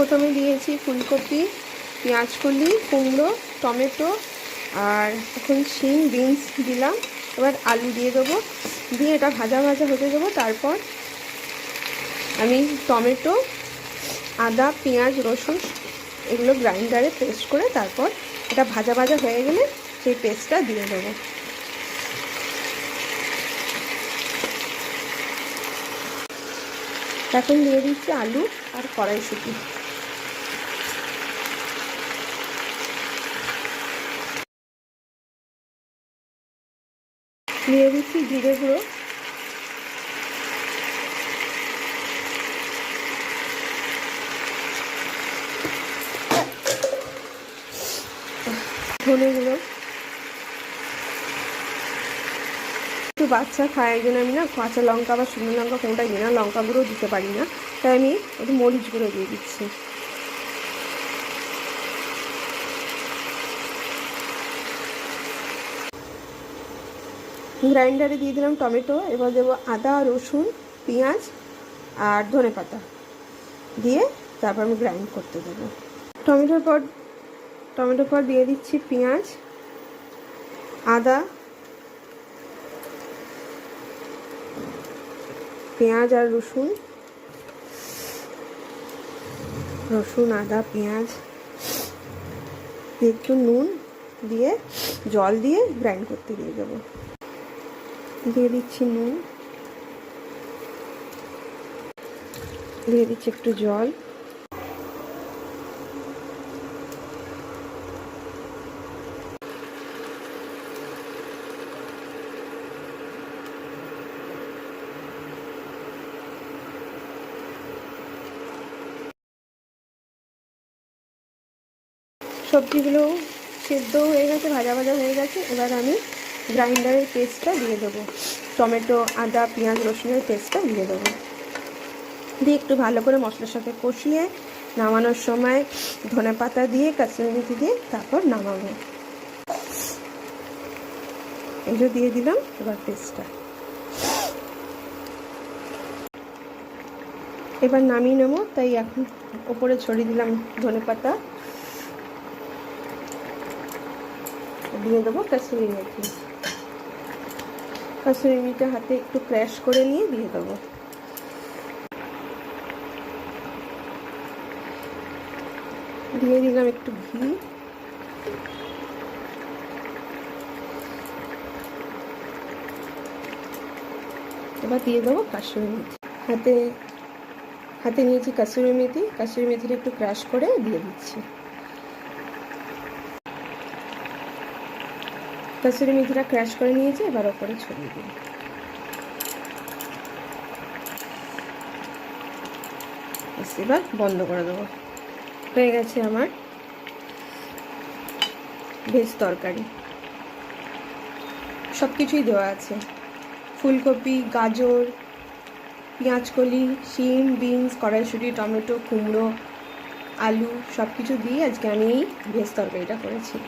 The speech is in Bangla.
প্রথমে দিয়েছি ফুলকপি, পেঁয়াজকলি, কুমড়ো, টমেটো আর এখন শিম বিনস দিলাম। এবার আলু দিয়ে দেবো, দিয়ে এটা ভাজা ভাজা হতে দেবো। তারপর আমি টমেটো, আদা, পেঁয়াজ, রসুন এগুলো গ্রাইন্ডারে পেস্ট করে তারপর এটা ভাজা ভাজা হয়ে গেলে সেই পেস্টটা দিয়ে দেবো। এখন দিয়ে দিচ্ছি আলু আর কড়াইশুঁটি। দিয়ে দিচ্ছি জিরে গুঁড়ো, ধনে গুঁড়ো। একটু বাচ্চা খায় এই জন্য আমি না কাঁচা লঙ্কা বা শুকনো লঙ্কা কোনোটাই দিই না, লঙ্কা গুঁড়ো দিতে পারি না, তাই আমি একটু মরিচ গুঁড়ো দিয়ে দিচ্ছি। গ্রাইন্ডারে দিয়ে দিলাম টমেটো। এবার দেবো আদা, রসুন, পেঁয়াজ আর ধনে পাতা দিয়ে তারপর আমি গ্রাইন্ড করতে দেবো। টমেটোর পর দিয়ে দিচ্ছি পেঁয়াজ, আদা, পেঁয়াজ আর রসুন, আদা, পেঁয়াজ, একটু নুন দিয়ে জল দিয়ে গ্রাইন্ড করতে দিয়ে দেবো। দিয়ে দিচ্ছি নুন, দিয়ে দিচ্ছি একটু জল। সবজিগুলো সেদ্ধ হয়ে গেছে, ভাজা ভাজা হয়ে গেছে। এবার আমি গ্রাইন্ডারের পেস্টটা দিয়ে দেবো, টমেটো, আদা, পেঁয়াজ, রসুনের পেস্টটা দিয়ে দেবো। দিয়ে একটু ভালো করে মশলার সাথে কষিয়ে নামানোর সময় ধনে পাতা দিয়ে কাসুরি মেথি দিয়ে তারপর নামাবো। এগুলো দিয়ে দিলাম এবার পেস্টটা। এবার নামিয়ে নেবো, তাই এখন ওপরে ছড়িয়ে দিলাম ধনে পাতা, দিয়ে দেবো কাসুরি মেথি। কাসুরি মেথি হাতে একটু ক্র্যাশ করে নিয়ে দিয়ে দেবো। দিয়ে দিলাম একটু ঘি, এবার দিয়ে দেবো কাসুরি মেথি। হাতে নিয়েছি কাসুরি মেথিটা একটু ক্রাশ করে দিয়ে দিচ্ছি। কাসুরি মেথিটা ক্রাশ করে নিয়েছি, এবার ওপরে ছড়িয়ে দিই। এবার বন্ধ করে দেবো। হয়ে গেছে আমার ভেজ তরকারি। সব কিছুই দেওয়া আছে, ফুলকপি, গাজর, পেঁয়াজকলি, শিম, বিনস, কড়াইশুঁটি, টমেটো, কুমড়ো, আলু সব কিছু দিয়ে আজকে আমি এই ভেজ তরকারিটা করেছি।